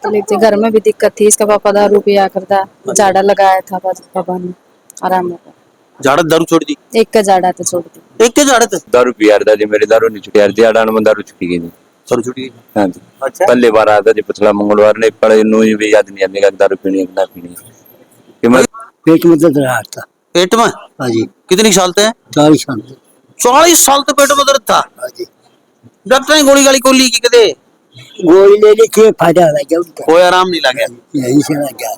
तकलीफ थी, घर में भी दिक्कत थी। इसका पापा दारू पिया करता, झाड़ा लगाया था पापा ने, आराम होगा। झाड़ा दारू छोड़ दी? एक का झाड़ा तो छोड़ दी। एक के झाड़ा थे? दारू पिया था जी, मेरी दारू नहीं छुटी यार, दिहाड़ा में दारू छुटी गई। दारू छुटी गई? हाँ जी। अच्छा। पहली बार आया था जी, पिछला मंगलवार ने पड़े नूई भी याद नहीं आने का दारू पीनी है कि ना पीनी है। कि मैं पेट में दर्द रहा था। पेट में? हाँ जी। कितनी साल थे? 40 साल। 40 साल तो पेट में दर्द था? हाँ जी। डॉक्टर ने गोली गाली को ली कि कदे? गोली ले ली थी, फायदा लग गया उनका। कोई आराम नहीं लगे? यही से लग गया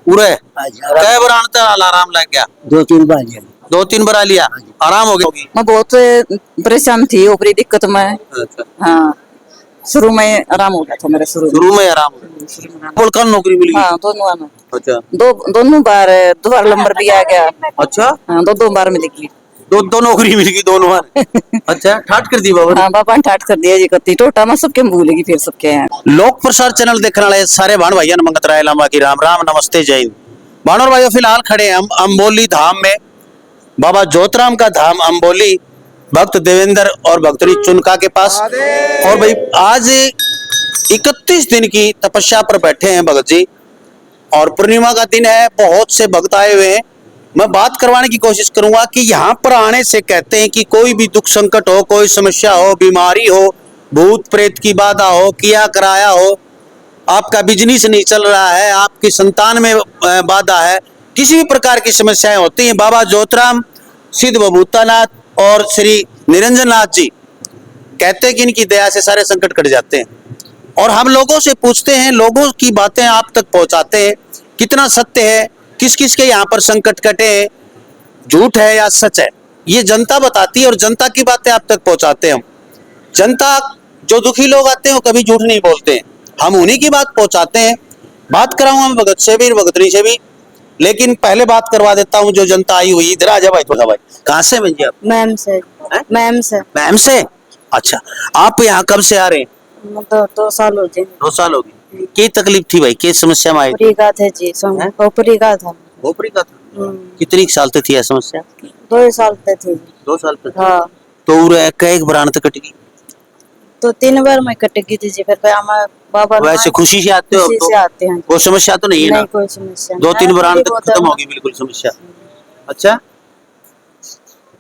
पूरे? हाँ जी। कै बार आनता आराम लग गया? 2-3 बार लिया। 2-3 बार आ लिया, आराम हो गया? मैं बहुत परेशान थी ऊपरी दिक्कत में। अच्छा। हाँ, शुरू में आराम हो गया था मेरा। शुरू में आराम हो गया? बोल कल नौकरी मिली? हाँ, दोनों में। अच्छा। दोनों बार नंबर भी आ गया। अच्छा। हाँ, दो बार मिल गई। दो नौकरी मिल गई दोनों बार? अच्छा, ठाट कर दी बाबा? हाँ, बाबा ने ठाट कर दिया जी, कत्ती टोटा में सबके भूलेगी फिर सबके हैं। लोक प्रसार चैनल देखने वाले सारे भाण भाइयों ने मंगत राय लामा की राम राम, नमस्ते, जय हिंद। भाणों भाइयों, फिलहाल खड़े हैं हम अंबोली धाम में, बाबा जोतराम का धाम अंबोली, भक्त देवेंद्र और भक्तरी चुनका के पास। और भाई आज 31 दिन की तपस्या पर बैठे हैं भगत जी, और पूर्णिमा का दिन है, बहुत से भक्त आए हुए हैं। मैं बात करवाने की कोशिश करूंगा कि यहाँ पर आने से कहते हैं कि कोई भी दुख संकट हो, कोई समस्या हो, बीमारी हो, भूत प्रेत की बाधा हो, किया कराया हो, आपका बिजनेस नहीं चल रहा है, आपकी संतान में बाधा है, किसी भी प्रकार की समस्याएं होती हैं, बाबा जोतराम, सिद्ध बभूतानाथ और श्री निरंजन नाथ जी कहते हैं कि इनकी दया से सारे संकट कट जाते हैं। और हम लोगों से पूछते हैं, लोगों की बातें आप तक पहुंचाते हैं, कितना सत्य है, किस किस के यहाँ पर संकट कटे हैं, झूठ है या सच है, ये जनता बताती है और जनता की बातें आप तक पहुंचाते हैं हम। जनता, जो दुखी लोग आते हैं वो कभी झूठ नहीं बोलते हैं, हम उन्हीं की बात पहुंचाते हैं। बात कराऊंगा मैं भगत से भी, भगतनी से भी, लेकिन पहले बात करवा देता हूँ जो जनता आई हुई। इधर आ जा भाई, थोड़ा भाई। कहाँ से बन जी आप? मैम से। मैम से। मैम से? अच्छा, आप यहाँ कब से आ रहे हैं? 2 साल हो गए। 2 साल हो गए। क्या तकलीफ थी भाई, किस समस्या में आए? ऊपरी का थे जी, ऊपरी का था। ऊपरी का था? कितनी साल तक थी यह समस्या? 2 साल तक थी। 2 साल तक? हाँ। तो एक बार तक कट गई? तो 3 बार मैं कट गई थी जी। फिर हमारे बाबा वैसे खुशी से आते हो? खुशी से आते हैं। कोई समस्या तो नहीं है ना? नहीं, कोई समस्या। 2-3 बार तक खत्म होगी बिल्कुल समस्या? अच्छा,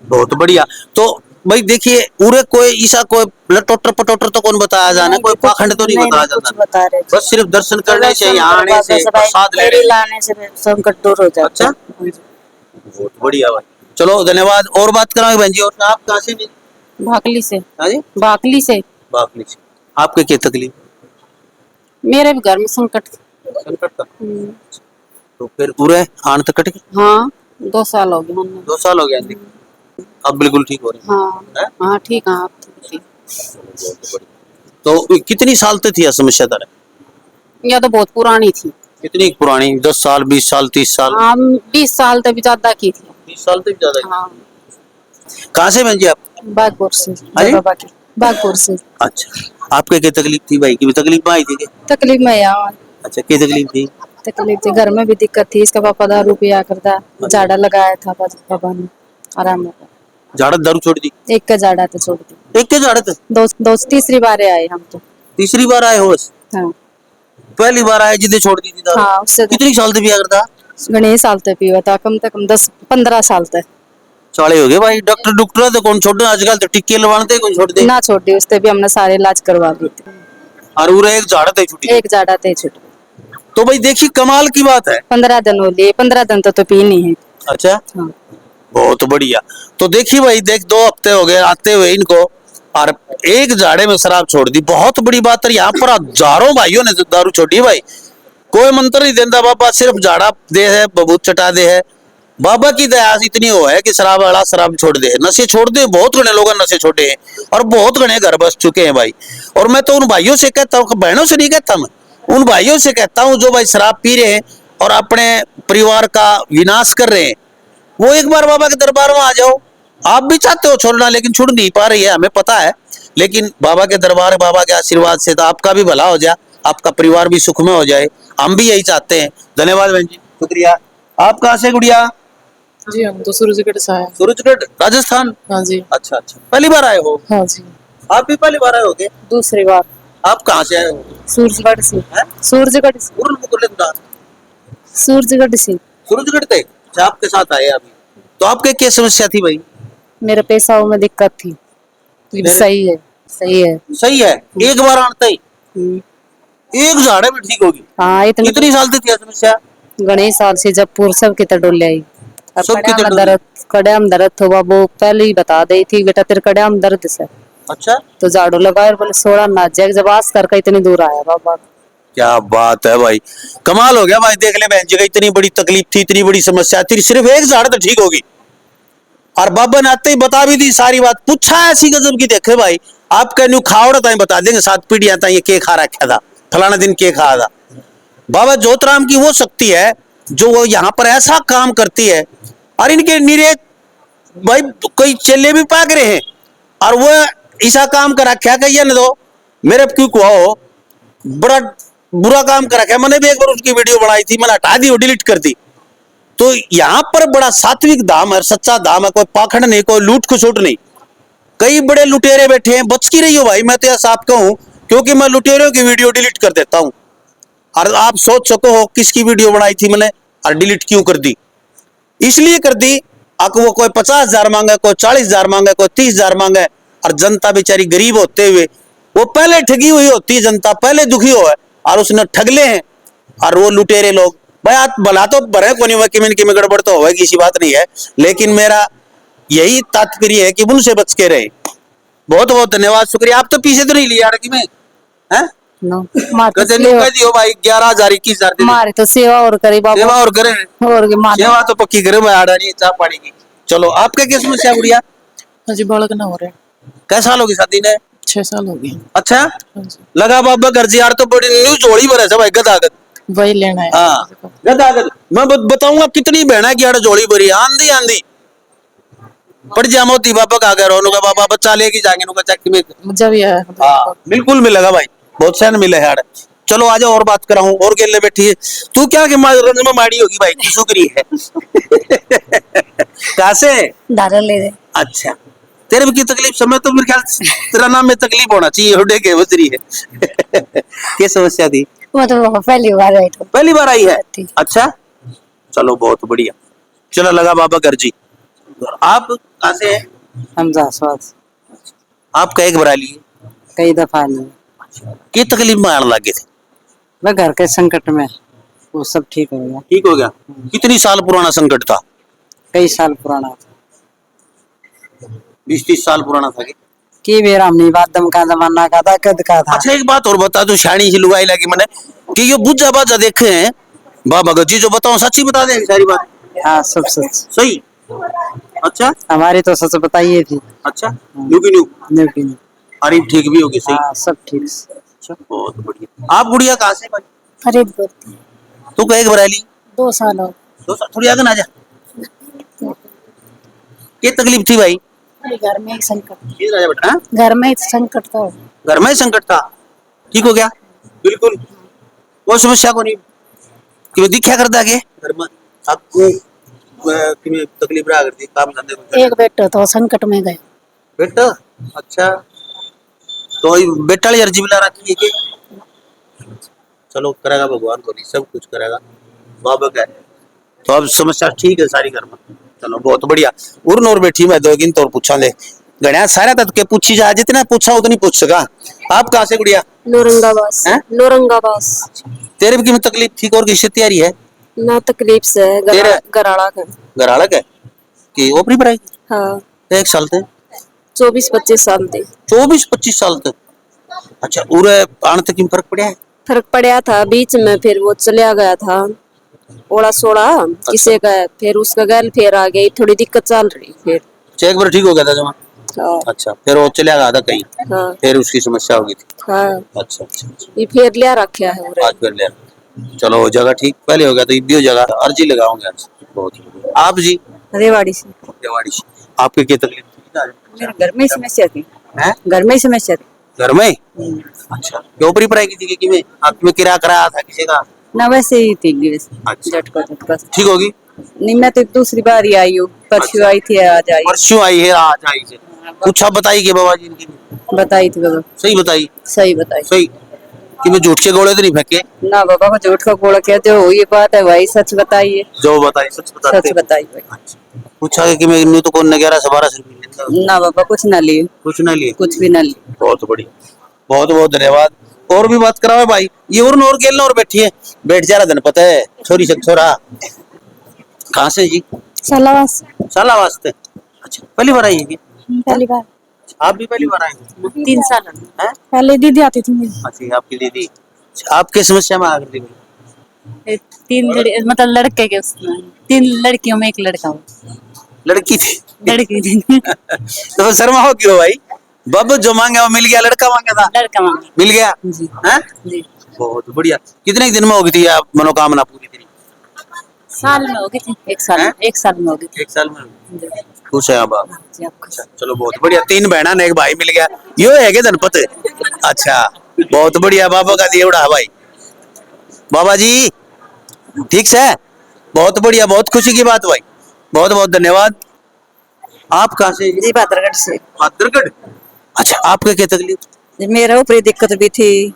बहुत बढ़िया। तो भाई देखिए, पूरे कोई ईसा कोई लटोटर पटोटर तो कौन बताया जाने, कोई पाखंड तो नहीं बताया जाता, कुछ बता रहे, बस सिर्फ दर्शन करने से, यहाँ आने से, प्रसाद लेने लाने से संकट दूर हो जाता। अच्छा, बहुत बढ़िया भाई, चलो धन्यवाद। और बात कराएंगे बहन जी। और आप कहाँ से? भाकली से। हाँ जी, भाकली से। भाकली से। आपके क्या तकलीफ? मेरे भी घर में संकट था। तो फिर पूरे आन तक कट गए? हाँ, 2 साल हो गए। 2 साल हो गए, अब बिल्कुल ठीक हो रहे हैं? हाँ, हाँ ठीक है, आप ठीक। तो कितनी साल तक थी यह समस्या तारा? यह तो बहुत पुरानी थी। कितनी पुरानी? 10 साल, 20 साल, 30 साल? हाँ, 20 साल तक भी ज्यादा की थी। 20 साल तक ज्यादा? हाँ। कहाँ से बहन जी आप? बागपुर से। बागपुर से। अच्छा, आपके क्या तकलीफ थी भाई की भी तकलीफ में आई थी? तकलीफ में यार। अच्छा, क्या तकलीफ थी? तकलीफ थी, घर में भी दिक्कत थी। इसका पापा दारू पिया करता, झाड़ा लगाया था पापा ने, आराम होगा। झाड़ा दारू छोड़ दी? एक का झाड़ा तो छोड़ दी। एक के झाड़ा था? तीसरी बार आए हम तो। तीसरी बार आए हो? हाँ। पहली बार आए जिदे छोड़ दी थी दारू? हाँ, उससे कितनी साल तक पिया करता? गणेश साल तक पिया था, कम से कम 10-15 साल तक। चाले हो गए भाई। डॉक्टर तो कौन छोड़, आजकल तो टिक्के लगवाते कौन छोड़ दे? ना छोड़ दी, उससे भी हमने सारे इलाज करवा दिए थे। और पूरा एक झाड़ा थे छुट्टी? एक झाड़ा थे छुट्टी। तो भाई देखिए, कमाल की बात है। 15 दिन हो लिए, 15 दिन तो पी नहीं है। अच्छा, हाँ। बहुत बढ़िया। तो देखिए भाई, 2 हफ्ते हो गए आते हुए इनको, और एक झाड़े में शराब छोड़ दी, बहुत बड़ी बात है। यहाँ पर हजारों भाइयों ने दारू छोड़ी भाई। कोई मंत्र नहीं देता बाबा, सिर्फ झाड़ा दे है, बबूत चटा दे है। बाबा की दया इतनी हो है कि शराब वाला शराब छोड़ दे, नशे छोड़ दे। बहुत घने लोग नशे छोड़े हैं और बहुत घने घर बस चुके हैं भाई। और मैं तो उन भाइयों से कहता हूँ, बहनों से नहीं कहता, मैं उन भाइयों से कहता हूँ जो भाई शराब पी रहे हैं और अपने परिवार का विनाश कर रहे हैं, वो एक बार बाबा के दरबार में आ जाओ। आप भी चाहते हो छोड़ना, लेकिन छुड़ नहीं पा रही है, हमें पता है। लेकिन बाबा के दरबार, बाबा के आशीर्वाद से तो आपका भी भला हो जाए, आपका परिवार भी सुख में हो जाए, हम भी यही चाहते हैं। धन्यवाद बहन जी, शुक्रिया। आप कहाँ से गुड़िया? जी, हम तो सूरजगढ़ से आए। सूरजगढ़, राजस्थान? हाँ जी। अच्छा अच्छा, पहली बार आए हो? हाँ जी। आप भी पहली बार आए हो? दूसरी बार। आप कहाँ से आए हो? सूरजगढ़ से। हैं? सूरजगढ़ से। उर्ल मुकुल इंदार। सूरजगढ़ से। सूरजगढ़ थे। अच्छा, आपके साथ आए अभी। तो आपके क्या समस्या थी भाई? मेरे पैसाओं में दिक्कत थी। लेकिन मेरे- सही है, सही है। सही है, एक बार आते ही हम्म। एक झाड़े में ठीक होगी। हाँ, इतनी कितनी साल से थी समस्या? गणेश साल से जब पूर सब की तरह डोले आई। अब सब की कड़िया तरह में डोले? दर्द, कड़िया में दर्द तो वो पहले ही बता दी थी, बेटा तेरे कड़िया में दर्द से। अच्छा, तो झाड़ू लगाए और बोले सोड़ा ना जैक जब आज करके इतनी दूर आया बाबा। क्या बात है भाई, कमाल हो गया भाई। देख ले बहन जी का, इतनी बड़ी तकलीफ थी, इतनी बड़ी समस्या थी, सिर्फ एक झाड़ तो ठीक होगी। और बाबा ने आते ही बता भी दी सारी बात। पूछा ऐसी गजब की, देखे भाई आपका न्यू खावड़ा ताई बता देंगे, 7 पीढ़ियां ताई ये के खा रखा था, फलाना दिन के खाया था। बाबा ज्योतराम की वो शक्ति है जो वो यहाँ पर ऐसा काम करती है। और इनके निरे भाई कोई चेले भी पाक रहे हैं और वो ऐसा काम कर रखा है ये न दो मेरे क्यों को हो, बड़ा बुरा काम कर रखा है। मैंने भी एक बार उसकी वीडियो बनाई थी, मैंने हटा दी और डिलीट कर दी। तो यहाँ पर बड़ा सात्विक धाम है, सच्चा धाम है, कोई पाखंड नहीं, कोई लूट खसोट नहीं। कई बड़े लुटेरे बैठे हैं, बच की रही हो भाई। मैं तो ऐसा आप कहूं क्योंकि मैं लुटेरों की वीडियो डिलीट कर देता हूं। और आप सोच सको हो किसकी वीडियो बनाई थी मैंने और डिलीट क्यों कर दी। इसलिए कर दी वो कोई 50,000 मांगे, कोई 40,000 मांगे, कोई 30,000 मांगे। और जनता बेचारी गरीब होते हुए वो पहले ठगी हुई होती है, जनता पहले दुखी हो है और उसने ठगले हैं। और वो लुटेरे लोग भाई आप भला तो भरे को नहीं हुआ, किमिन किमिन गड़बड़ तो होगा, किसी बात नहीं है। लेकिन मेरा यही तात्पर्य है कि उनसे बच के रहे। बहुत बहुत धन्यवाद, शुक्रिया। आप तो पीछे तो नहीं लिया अड़की में हैं? नो मार तो कहते नहीं सेवा, कह दियो भाई 11,000 21,000 दे दे। मारे तो सेवा और करे बाबा सेवा और करे, और के मार सेवा तो पक्की करे भाई, आड़ा नहीं चाह पानी की। चलो आपके क्या समस्या गुड़िया? हाँ जी, बालक ना हो रहे। कैसा साल होगी शादी ने? 6 साल हो गए। अच्छा, हाँ जी, लगा बाबा घर जी यार तो बड़ी न्यू जोड़ी भरे से भाई गदागद। वही लेना है। हाँ गदागद, मैं बताऊंगा कितनी बहना की यार जोड़ी भरी आंधी आंधी पड़ जा मोती बाबा का घर होने का बाबा बच्चा लेके जाएंगे नुका चक्की में। जब ये हाँ बिल्कुल मिलेगा भाई, बहुत सहन मिले यार। चलो आ जाओ और बात करा हूँ और गेले बैठी है तू क्या कि रंग में माड़ी होगी भाई, तू शुक्री है। कहाँ से? दारा ले दे। अच्छा, तेरे में की तकलीफ समय तो मेरे ख्याल से तेरा नाम में तकलीफ होना चाहिए, होने के बजरी है। क्या समस्या थी? वो तो बाबा पहली बार आई तो पहली बार आई है? अच्छा चलो बहुत बढ़िया। चलो लगा बाबा घर जी। आप कहाँ से हैं? हम जासवाद आपका एक बरा लिए कई दफा नहीं, की तकलीफ में आने लगे थे? मैं घर के संकट में, वो सब ठीक हो गया। ठीक हो गया? कितनी साल पुराना संकट था? कई साल पुराना था 20-30 साल पुराना था कि मेरा हमने बादम का जमाना का था, कद का था। अच्छा एक बात और बता, तू शानी सी लुगाई लगी मैंने कि ये बुझा बाजा देखे हैं बाबा जी, जो बताओ सच्ची बता दे सारी बात। हाँ सब सच, सही? अच्छा हमारी तो सच बताइए थी। अच्छा, न्यू की न्यू लेकिन अरे ठीक भी होगी सही। हाँ सब ठीक। अच्छा बहुत बढ़िया। आप गुड़िया कहाँ से भाई? फरीदपुर। तू कहे बरा ली? 2 साल हो। थोड़ी आगे ना जा। ये तकलीफ थी भाई? घर में एक संकट, ये राजा बेटा, हाँ? घर में एक संकट था। घर में संकट था, ठीक हो गया? बिल्कुल वो समस्या को नहीं कि दिखा करता के घर में आपको कि तकलीफ रहा करती काम धंधे को। एक बेटा तो संकट में गए। बेटा अच्छा, तो बेटा वाली अर्जी मिला रखी है कि चलो करेगा भगवान को, नहीं सब कुछ करेगा बाबा का। तो अब समस्या ठीक है सारी घर में। चलो बहुत बढ़िया। उर्न और बैठी मैं 2 गिन तो पूछा ले गणिया सारा तक के पूछी जा, जितना पूछा उतनी पूछ सका। आप कहाँ से गुड़िया? लोरंगाबाद। हैं? लोरंगाबाद। तेरे भी की तकलीफ ठीक और किससे तैयारी है? ना तकलीफ से तेरे? गराड़ा का। गराड़ा का कि ओपरी पर आई? हाँ 1 साल थे? 24-25 साल थे। 24-25 साल तक? अच्छा उरे आने तक फर्क पड़ा है? फर्क पड़ा था बीच में, फिर वो चला गया था ओड़ा सोड़ा किसे का, फिर उसका गैल फिर आ गई, थोड़ी दिक्कत चल रही फिर। एक बार ठीक हो गया था जमा? हाँ अच्छा फिर वो चला गया था कहीं? हाँ फिर उसकी समस्या होगी थी? हाँ अच्छा अच्छा अच्छा, ये फिर लिया रखा है उरे। आज फिर ले चलो हो जगह ठीक, पहले हो गया तो इब्बी हो जगह अर्जी लगाओगे आज। बहुत बढ़िया। आप जी? रेवाड़ी से। रेवाड़ी से। आपके क्या तकलीफ थी? मेरे घर में ही समस्या थी। हैं? घर में ही समस्या थी। घर में? अच्छा क्यों ऊपरी पढ़ाई की थी कि में आपने किराया कराया था किसी का? ना वैसे ही थी वैसे। अच्छा। झटका ठीक होगी? नहीं मैं तो दूसरी बार ही आई हूँ, परसों आई थी आज आई। परसों आई है आज आई से। कुछ आप बताइए बाबा जी इनकी बताई थी बाबा, सही बताई सही बताई। सही कि मैं झूठ के गोले तो नहीं फेंके ना बाबा को झूठ का गोला क्या, जो हुई बात है भाई सच बताइए, जो बताई सच बताते सच बताई भाई। पूछा कि मैं इन्हें तो कौन 11 से 12 रुपये ना बाबा कुछ ना लिए, कुछ ना लिए कुछ भी ना लिए। बहुत बढ़िया बहुत बहुत धन्यवाद। और भी बात कराओ भाई ये और गेलना और बैठी है बैठ जा रहा धन पता है छोरी से छोरा कहाँ से जी सलावास साला वास्ते अच्छा पहली बार आई है क्या? पहली बार, आप भी पहली बार आए हैं? 3 साल हैं? पहले दीदी आती थी मेरी। अच्छा आपकी दीदी आप किस समस्या में आ गई थी? 3 मतलब लड़के के उसमें 3 लड़कियों में 1 लड़का हो, लड़की थी लड़की थी। तो शर्मा हो क्यों भाई बाबू जो मांगे वो मिल गया लड़का मांगा था लड़का मांगा मिल गया जी हैं? जी। बहुत बढ़िया कितने दिन में होगी थी आप मनोकामना पूरी तेरी साल में होगी थी, 1 साल में, हैं? 1 साल में होगी थी 1 साल में जी। खुश है आप जी, आपको चलो बहुत बढ़िया 3 बहना ने 1 भाई मिल गया यो है क्या धनपत अच्छा बहुत बढ़िया बाबा का देवड़ा भाई बाबा जी ठीक से बहुत बढ़िया बहुत खुशी की बात भाई बहुत बहुत धन्यवाद। आप कहाँ से जी बादरगढ़ से। बादरगढ़ अच्छा आपका क्या तकलीफ जी, मेरा ऊपरी दिक्कत भी थी,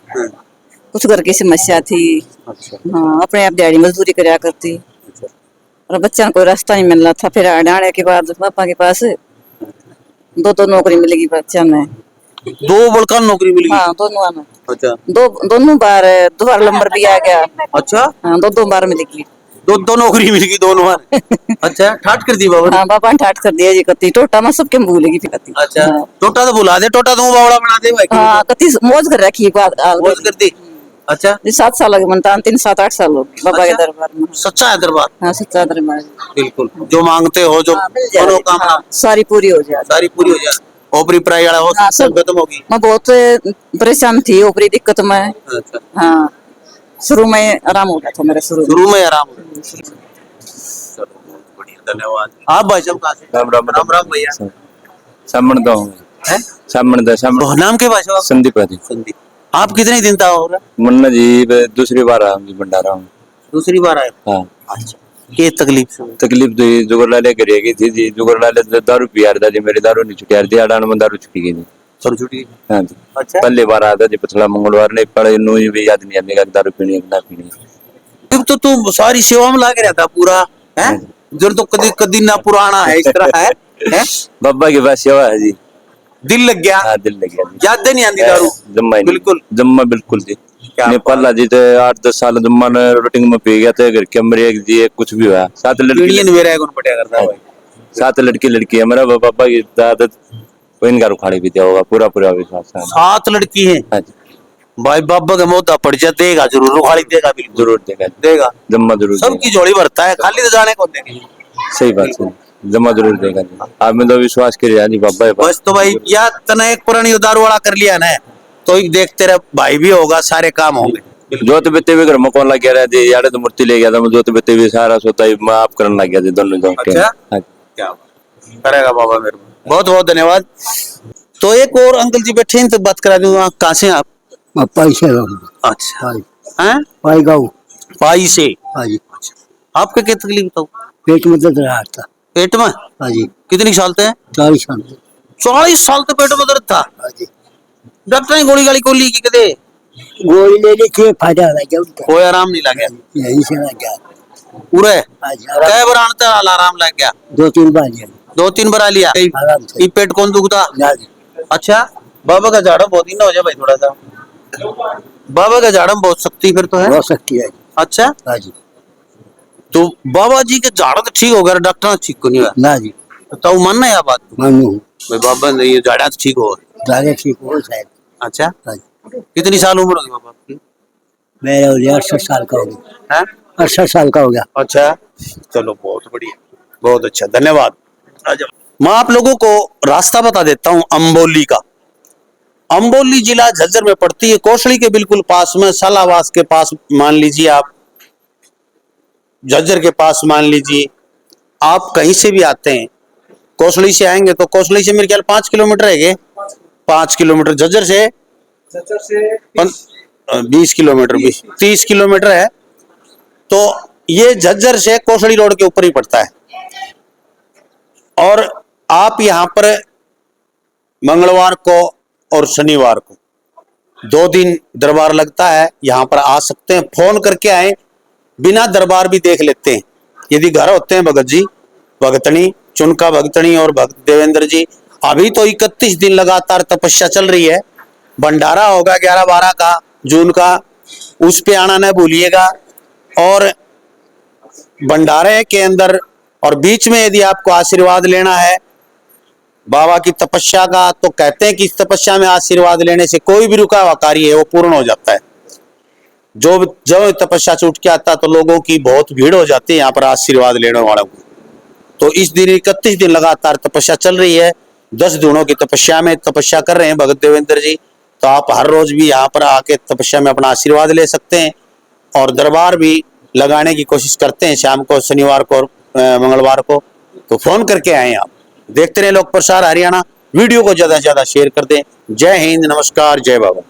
कुछ घर की समस्या थी। अच्छा हाँ अपने आप दिहाड़ी मजदूरी कराया करती और बच्चा कोई रास्ता नहीं मिल रहा था, फिर आने के बाद पापा के पास 2 नौकरी मिलेगी बच्चा में। 2 बड़का नौकरी मिल गई हाँ दोनों में अच्छा दोनों बार दोबारा नंबर भी आ गया। अच्छा हाँ 2 बार मिलेगी। 2 नौकरी मिल गई दोनों बार अच्छा ठाट कर दी बाबा ने। हाँ पापा ने ठाट कर दिया जी, कती टोटा में सबके भूलेगी फिर कती। अच्छा हाँ, टोटा तो बुला दे टोटा तो बावड़ा बना दे भाई हाँ कती मौज कर रखी बात बहुत कर दी अच्छा जी। 7 साल लगे मनता 3 7 8 साल हो गए बाबा के अच्छा? दरबार में। सच्चा है दरबार हाँ सच्चा दरबार। बिल्कुल जो मांगते हो जो हाँ, मिल जाए। मनोकामना हाँ, सारी पूरी हो जाए। सारी पूरी हो जाए ओपरी प्राई वाला हो हाँ, सब खत्म होगी मैं बहुत परेशान थी ऊपरी दिक्कत में। अच्छा हाँ शुरू में आराम हो गया था मेरा, शुरू में। शुरू में आराम हो गया। चलो बहुत बढ़िया धन्यवाद। आप भाई साहब कहाँ से राम राम राम राम भैया सामण दा हूँ हैं सामण दा सामण तो नाम के भाई साहब संदीप जी संदीप आप कितने दिन था हो रहा मुन्ना जी दूसरी बार आया हूँ जी भंडारा हूँ दूसरी बार आए हाँ अच्छा ये तकलीफ से तकलीफ तो ये जुगर लाले करेगी थी जी जुगर लाले दारू पिया रहा जी मेरी दारू नहीं छुटी यार थी अडान में दारू छुटी गई जी सर छुट्टी हाँ जी अच्छा पहली बार आया था जी पिछला मंगलवार ने पड़े नू भी याद नहीं आने दारू पीनी है कि ना पीनी है। तो तू सारी सेवा में लग रहता पूरा है जो तो कदी कदी ना पुराना है इस तरह है बाबा के पास सेवा है जी दिल लग गया हाँ दिल लग गया याद नहीं आती दारू जम्मा बिल्कुल जम्मा बिल्कुल जी नेपाल जी तो 8-10 साल जम्मा ने रोटिंग में पी गया था घर के अंदर एक जी कुछ भी हुआ 7 लड़की यूनियन मेरा कौन पटिया करता है भाई 7 लड़की है मेरा पापा की आदत वो इनका उखाड़ी भी दिया होगा पूरा पूरा विश्वास है 7 लड़की है हाँ जी भाई बाबा का मोटा पड़ जा देगा जरूर उखाड़ी देगा बिल्कुल जरूर देगा देगा जम्मा जरूर सबकी जोड़ी भरता है खाली तो जाने को देगी सही बात है जमा जरूर देगा जी आप में तो विश्वास करिए जी बाबा बस तो भाई या तना एक पुरानी दारू वाला कर लिया ना तो ही देख तेरा भाई भी होगा सारे काम होंगे जोत बेते भी घर में कौन लग गया थी यार तो मूर्ति ले गया था मैं जोत बेते भी सारा सोता ही मैं आप करने लग गया था दोनों जो अच्छा क्या करेगा बाबा मेरे बहुत बहुत धन्यवाद। तो एक और अंकल जी बैठे हैं तो बात करा दूं कहाँ से आप पैसे अच्छा हैं पाई गाँव पाई से हाँ जी आपका क्या तकलीफ था पेट में दर्द रहा था पेट में हाँ जी कितनी साल थे 40 साल 40 साल तो पेट में दर्द था हाँ जी डॉक्टर ने गोली गाली को ली की कदे गोली लेने के फायदा लग गया उनका कोई आराम नहीं लगे यही से लग गया पूरे हाँ जी कै बार आनता आराम लग गया 2-3 बार लिया 2-3 बार आ लिया आराम से ये पेट कौन दुखता हाँ जी अच्छा बाबा का झाड़ा बहुत ही ना हो जाए भाई थोड़ा सा बाबा का झाड़ा में बहुत शक्ति फिर तो है हो सकती है अच्छा हाँ जी तो बाबा जी के झाड़ा तो ठीक हो गया डॉक्टर ठीक को नहीं हुआ ना जी तो मानना है बात मानू भाई बाबा ने ये झाड़ा तो ठीक हो ज्यादा ठीक हो शायद अच्छा हाँ जी कितनी साल उम्र होगी बाबा आपकी मेरा हो गया 68 साल का हो गया हैं 68 साल का हो गया अच्छा चलो बहुत बढ़िया बहुत अच्छा धन्यवाद। मैं आप लोगों को रास्ता बता देता हूँ अम्बोली का। अम्बोली जिला झज्जर में पड़ती है कोसली के बिल्कुल पास में सालावास के पास मान लीजिए आप झज्जर के पास मान लीजिए आप कहीं से भी आते हैं कोसली से आएंगे तो कोसली से मेरे ख्याल 5 किलोमीटर है 5 किलोमीटर झज्जर से 20 किलोमीटर 30 किलोमीटर है तो ये झज्जर से कोसली रोड के ऊपर ही पड़ता है और आप यहाँ पर मंगलवार को और शनिवार को 2 दिन दरबार लगता है। यहाँ पर आ सकते हैं, फोन करके आए, बिना दरबार भी देख लेते हैं। यदि घर होते हैं भगत जी, भगतनी चुनका भगतनी और भक्त देवेंद्र जी, अभी तो 31 दिन लगातार तपस्या चल रही है। भंडारा होगा 11-12 का जून का, उस पे आना न भूलिएगा। और भंडारे के अंदर और बीच में यदि आपको आशीर्वाद लेना है बाबा की तपस्या का, तो कहते हैं कि इस तपस्या में आशीर्वाद लेने से कोई भी रुका हुआ कार्य है वो पूर्ण हो जाता है। जो तपस्या छूट के आता तो लोगों की बहुत भीड़ हो जाती है यहाँ पर आशीर्वाद लेने वालों को। तो इस दिन 31 दिन लगातार तपस्या चल रही है। 10 दिनों की तपस्या में तपस्या कर रहे हैं भगत देवेंद्र जी। तो आप हर रोज भी यहाँ पर आके तपस्या में अपना आशीर्वाद ले सकते हैं और दरबार भी लगाने की कोशिश करते हैं शाम को, शनिवार को और मंगलवार को। तो फोन करके आए आप। देखते रहे लोक प्रसार हरियाणा। वीडियो को ज्यादा से ज्यादा शेयर कर दें। जय हिंद, नमस्कार, जय बाबा।